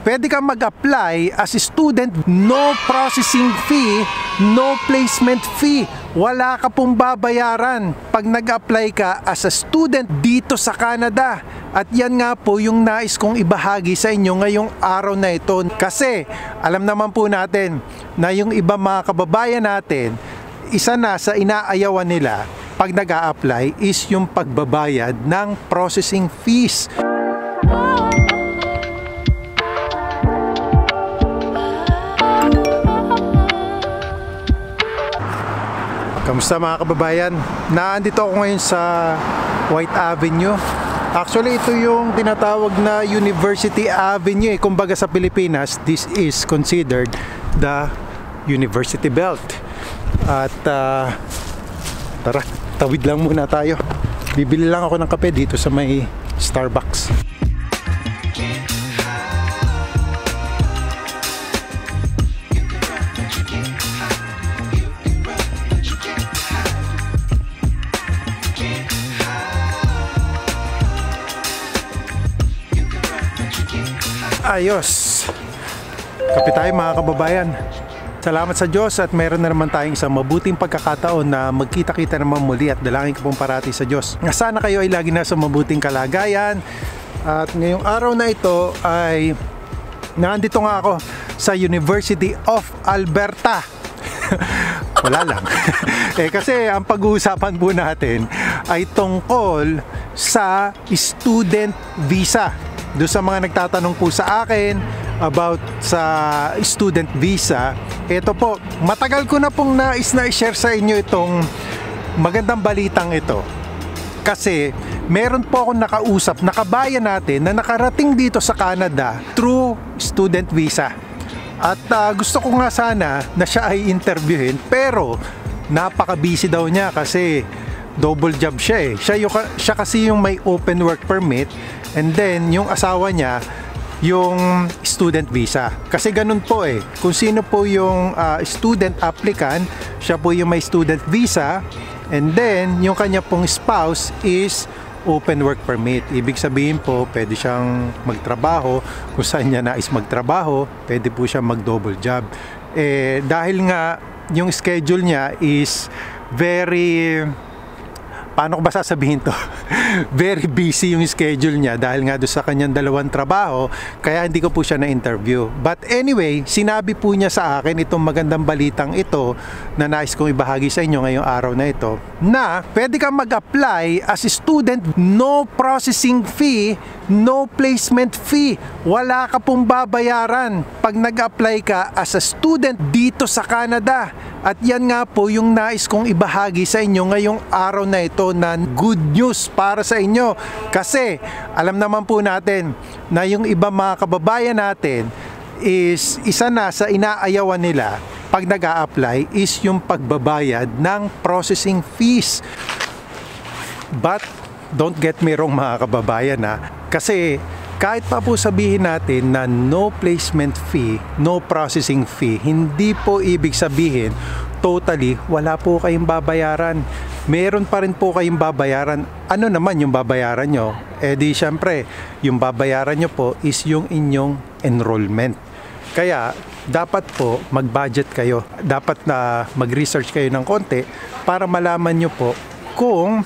pwede kang mag-apply as a student, no processing fee, no placement fee. Wala ka pong babayaran pag nag-apply ka as a student dito sa Canada. At yan nga po yung nais kong ibahagi sa inyo ngayong araw na ito. Kasi alam naman po natin na yung iba mga kababayan natin, isa na sa inaayawan nila pag nag-a-apply is yung pagbabayad ng processing fees. Kamusta mga kababayan? Naandito ako ngayon sa White Avenue. Actually, ito yung tinatawag na University Avenue. Kumbaga sa Pilipinas, this is considered the University Belt. At tara, tawid lang muna tayo. Bibili lang ako ng kape dito sa may Starbucks. Ayos. Kape tayo mga kababayan. Salamat sa Diyos at meron na naman tayong isang mabuting pagkakataon na magkita-kita naman muli at dalangin ko pong parati sa Diyos. Sana kayo ay lagi nasa mabuting kalagayan. At ngayong araw na ito ay nandito nga ako sa University of Alberta. Wala lang. Kasi ang pag-uusapan po natin ay tungkol sa student visa. Doon sa mga nagtatanong po sa akin about sa student visa, ito po, matagal ko na pong nais na i-share sa inyo itong magandang balitang ito. Kasi meron po akong nakausap na kabayan natin na nakarating dito sa Canada through student visa. At gusto ko nga sana na siya ay interviewin, pero napaka-busy daw niya kasi double job siya eh. Siya kasi yung may open work permit, and then yung asawa niya yung student visa. Kasi ganun po eh. Kung sino po yung student applicant, siya po yung may student visa, and then yung kanya pong spouse is open work permit. Ibig sabihin po, pwede siyang magtrabaho kung saan niya nais magtrabaho, pwede po siya mag-double job. Dahil nga yung schedule niya is very, paano ko ba sasabihin to? Very busy yung schedule niya dahil nga doon sa kanyang dalawang trabaho, kaya hindi ko po siya na-interview. But anyway, sinabi po niya sa akin itong magandang balitang ito na nais kong ibahagi sa inyo ngayong araw na ito, na pwede kang mag-apply as a student, no processing fee, no placement fee. Wala ka pong babayaran pag nag-apply ka as a student dito sa Canada. At yan nga po yung nais kong ibahagi sa inyo ngayong araw na ito na good news para sa inyo. Kasi alam naman po natin na yung iba mga kababayan natin is isa na sa inaayawan nila pag nag-a-apply is yung pagbabayad ng processing fees. But don't get me wrong mga kababayan kasi kahit pa po sabihin natin na no placement fee, no processing fee, hindi po ibig sabihin totally wala po kayong babayaran. Meron pa rin po kayong babayaran. Ano naman yung babayaran nyo? Di syempre, yung babayaran nyo po is yung inyong enrollment. Kaya dapat po mag-budget kayo. Dapat na mag-research kayo ng konti para malaman nyo po kung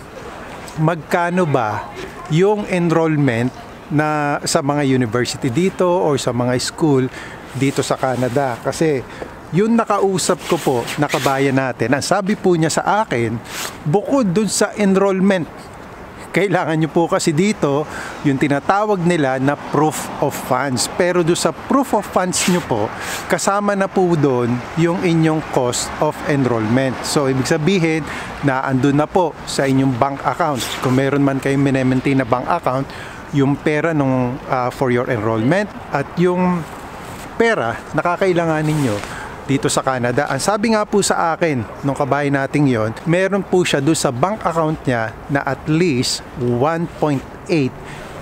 magkano ba yung enrollment na sa mga university dito or sa mga school dito sa Canada. Kasi yung nakausap ko po, nakabayan natin, ang sabi po niya sa akin, bukod dun sa enrollment, kailangan nyo po kasi dito yung tinatawag nila na proof of funds. Pero doon sa proof of funds nyo po, kasama na po doon yung inyong cost of enrollment. So ibig sabihin na andun na po sa inyong bank account. Kung meron man kayong minemaintain na bank account, yung pera nung for your enrollment at yung pera na kakailanganin nyo dito sa Canada. Ang sabi nga po sa akin nung kabayan nating yon, meron po siya doon sa bank account niya na at least 1.8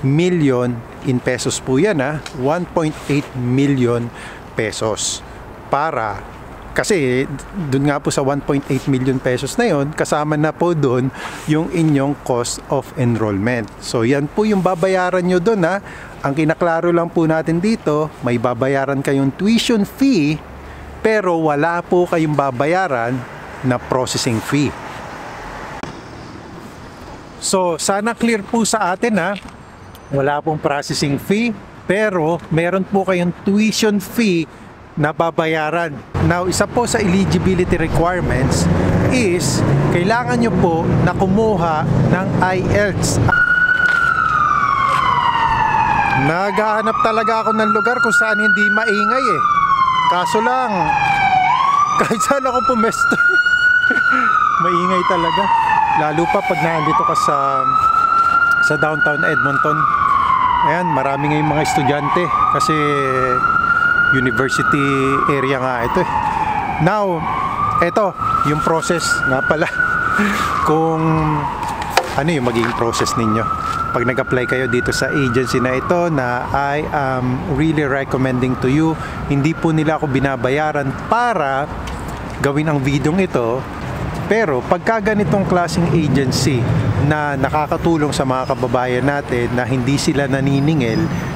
million in pesos po yan 1.8 million pesos para Kasi dun nga po sa 1.8 million pesos na yon, kasama na po dun yung inyong cost of enrollment. So yan po yung babayaran nyo dun ha. Ang kinaklaro lang po natin dito, may babayaran kayong tuition fee, pero wala po kayong babayaran na processing fee. So sana clear po sa atin ha. Wala pong processing fee, pero meron po kayong tuition fee na babayaran. Now, isa po sa eligibility requirements is kailangan nyo po na kumuha ng IELTS. Naghahanap talaga ako ng lugar kung saan hindi maingay eh. Kaso lang, kahit saan ako pumesto, maingay talaga. Lalo pa pag nandito ka sa downtown Edmonton. Ayan, marami ngayong mga estudyante kasi university area nga ito eh. Now, ito yung process nga pala. Kung ano yung magiging process ninyo pag nag-apply kayo dito sa agency na ito, na I am really recommending to you. Hindi po nila ako binabayaran para gawin ang videong ito, pero pagka ganitong klaseng agency na nakakatulong sa mga kababayan natin na hindi sila naniningil,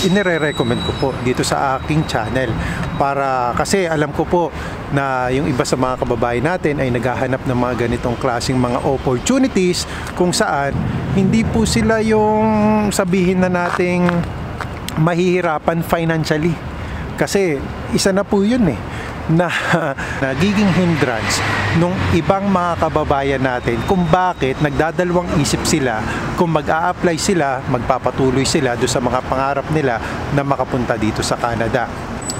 inire-recommend ko po dito sa aking channel. Para kasi alam ko po na yung iba sa mga kababayan natin ay naghahanap ng mga ganitong klaseng mga opportunities kung saan hindi po sila yung sabihin na nating mahihirapan financially. Kasi isa na po yun eh, na nagiging hindrance nung ibang mga kababayan natin kung bakit nagdadalawang isip sila kung mag-a-apply sila, magpapatuloy sila doon sa mga pangarap nila na makapunta dito sa Canada.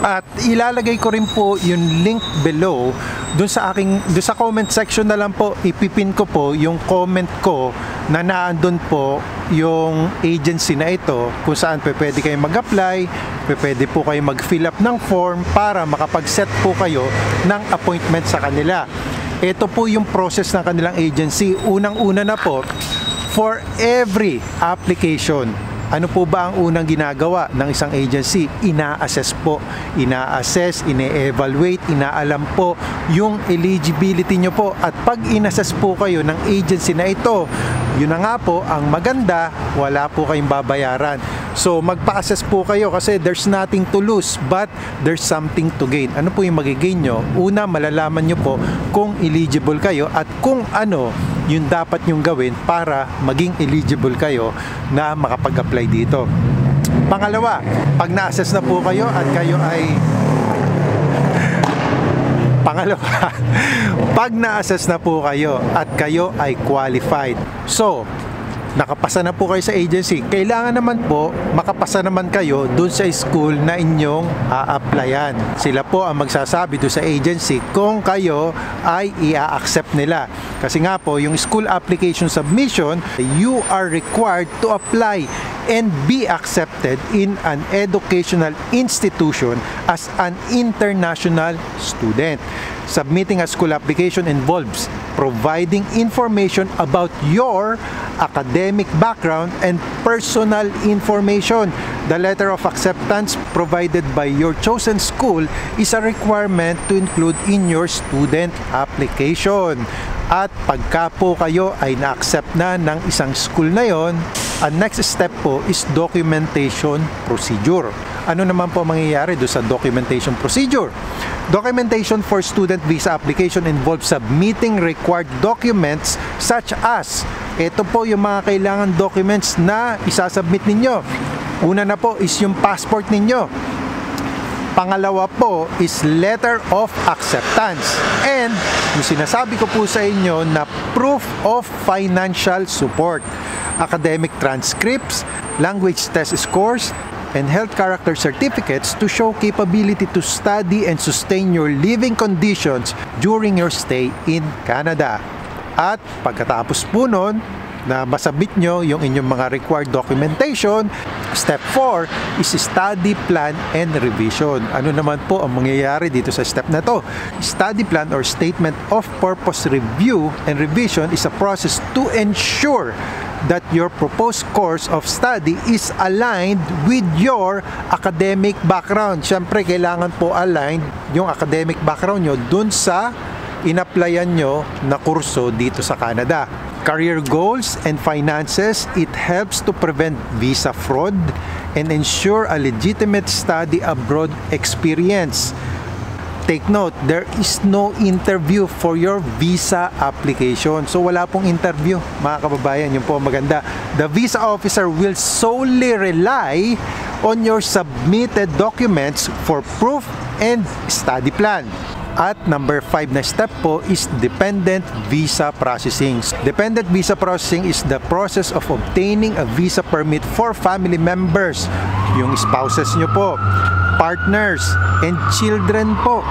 At ilalagay ko rin po yung link below doon sa comment section na lang po, ipipin ko po yung comment ko na naandun po yung agency na ito kung saan pwede kayo mag-apply, pwede po kayo mag-fill up ng form para makapag-set po kayo ng appointment sa kanila. Ito po yung process ng kanilang agency. Unang-una na po, for every application, ano po ba ang unang ginagawa ng isang agency? Ina-assess po. Ina-assess, ine-evaluate, inaalam po yung eligibility nyo po. At pag in-assess po kayo ng agency na ito, yun na nga po, ang maganda, wala po kayong babayaran. So magpa-assess po kayo kasi there's nothing to lose but there's something to gain. Ano po yung magigain nyo? Una, malalaman nyo po kung eligible kayo at kung ano yung dapat nyong gawin para maging eligible kayo na makapag-apply dito. Pangalawa, pag na-assess na po kayo at kayo ay pag na-assess na po kayo at kayo ay qualified. So, nakapasa na po kayo sa agency, kailangan naman po makapasa naman kayo dun sa school na inyong a-applyan. Sila po ang magsasabi dun sa agency kung kayo ay i-accept nila. Kasi nga po, yung school application submission, you are required to apply and be accepted in an educational institution as an international student. Submitting a school application involves providing information about your academic background and personal information. The letter of acceptance provided by your chosen school is a requirement to include in your student application. At pagka po kayo ay na-accept na ng isang school na yon, ang next step po is documentation procedure. Ano naman po mangyayari do sa documentation procedure? Documentation for student visa application involves submitting required documents such as, ito po yung mga kailangan documents na isasubmit ninyo. Una na po is yung passport ninyo. Pangalawa po is letter of acceptance. And yung sinasabi ko po sa inyo na proof of financial support, academic transcripts, language test scores, and health character certificates to show capability to study and sustain your living conditions during your stay in Canada. At pagkatapos po nun, na masabit nyo yung inyong mga required documentation, Step 4 is study plan and revision. Ano naman po ang mangyayari dito sa step na to? Study plan or statement of purpose review and revision is a process to ensure that your proposed course of study is aligned with your academic background. Siyempre, kailangan po aligned yung academic background nyo dun sa in-applyan nyo na kurso dito sa Canada. Career goals and finances, it helps to prevent visa fraud and ensure a legitimate study abroad experience. Take note, there is no interview for your visa application. So wala pong interview, mga kababayan, yun po maganda. The visa officer will solely rely on your submitted documents for proof and study plan. At number 5 na step po is dependent visa processing. Dependent visa processing is the process of obtaining a visa permit for family members, yung spouses nyo po, partners, and children po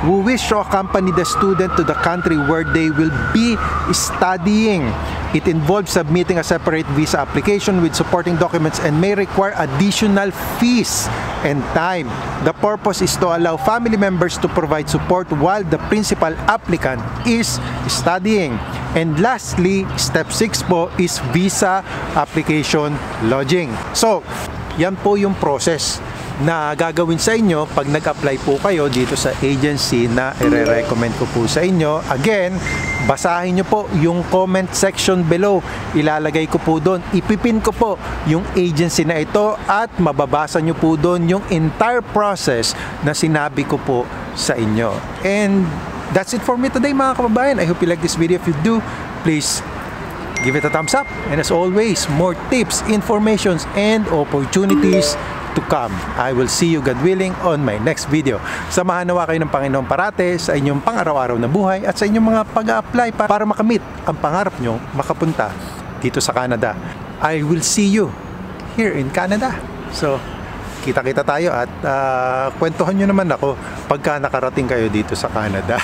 who wish to accompany the student to the country where they will be studying. It involves submitting a separate visa application with supporting documents and may require additional fees and time. The purpose is to allow family members to provide support while the principal applicant is studying. And lastly, step 6 po is visa application lodging. So, yan po yung process na gagawin sa inyo pag nag-apply po kayo dito sa agency na i-recommend ko po sa inyo. Again, basahin nyo po yung comment section below. Ilalagay ko po doon, ipipin ko po yung agency na ito at mababasa nyo po doon yung entire process na sinabi ko po sa inyo. And that's it for me today, mga kababayan. I hope you like this video. If you do, please give it a thumbs up. And as always, more tips, informations, and opportunities to come. I will see you, God willing, on my next video. Samahan nawa kayo ng Panginoon parate sa inyong pang-araw-araw na buhay at sa inyong mga pag-a-apply para makamit ang pangarap nyo makapunta dito sa Canada. I will see you here in Canada. So, kita-kita tayo at kwentuhan nyo naman ako pagka nakarating kayo dito sa Canada.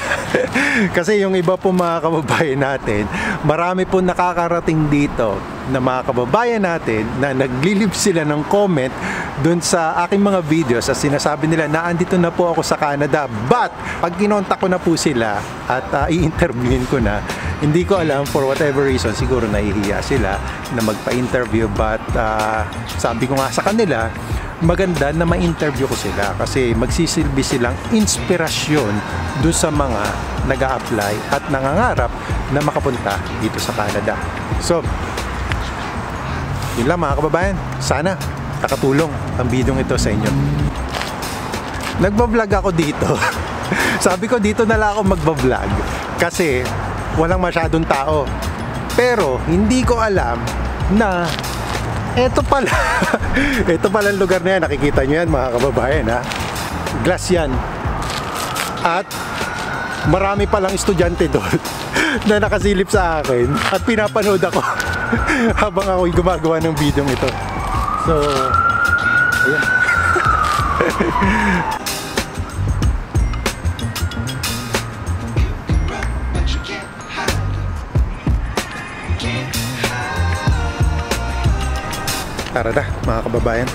Kasi yung iba po mga kababayan natin, marami po nakakarating dito na mga kababayan natin na naglilib sila ng comment dun sa aking mga videos at sinasabi nila na andito na po ako sa Canada, but pag kinontak ko na po sila at i-interviewin ko na, hindi ko alam for whatever reason, siguro nahihiya sila na magpa-interview, but sabi ko nga sa kanila, maganda na ma-interview ko sila kasi magsisilbi silang inspirasyon dun sa mga nag-a-apply at nangangarap na makapunta dito sa Canada. So, yun lang mga kababayan, sana nakatulong ang video ito sa inyo. Nagbablog ako dito. Sabi ko dito na lang ako magbablog kasi walang masyadong tao. Pero hindi ko alam na eto pala ito pala ang lugar na yan. Nakikita nyo yan mga kababayan, ha? Glass yan. At marami palang estudyante doon na nakasilip sa akin at pinapanood ako habang ako'y gumagawa ng video ito. So, ayan. Tara na mga kababayan.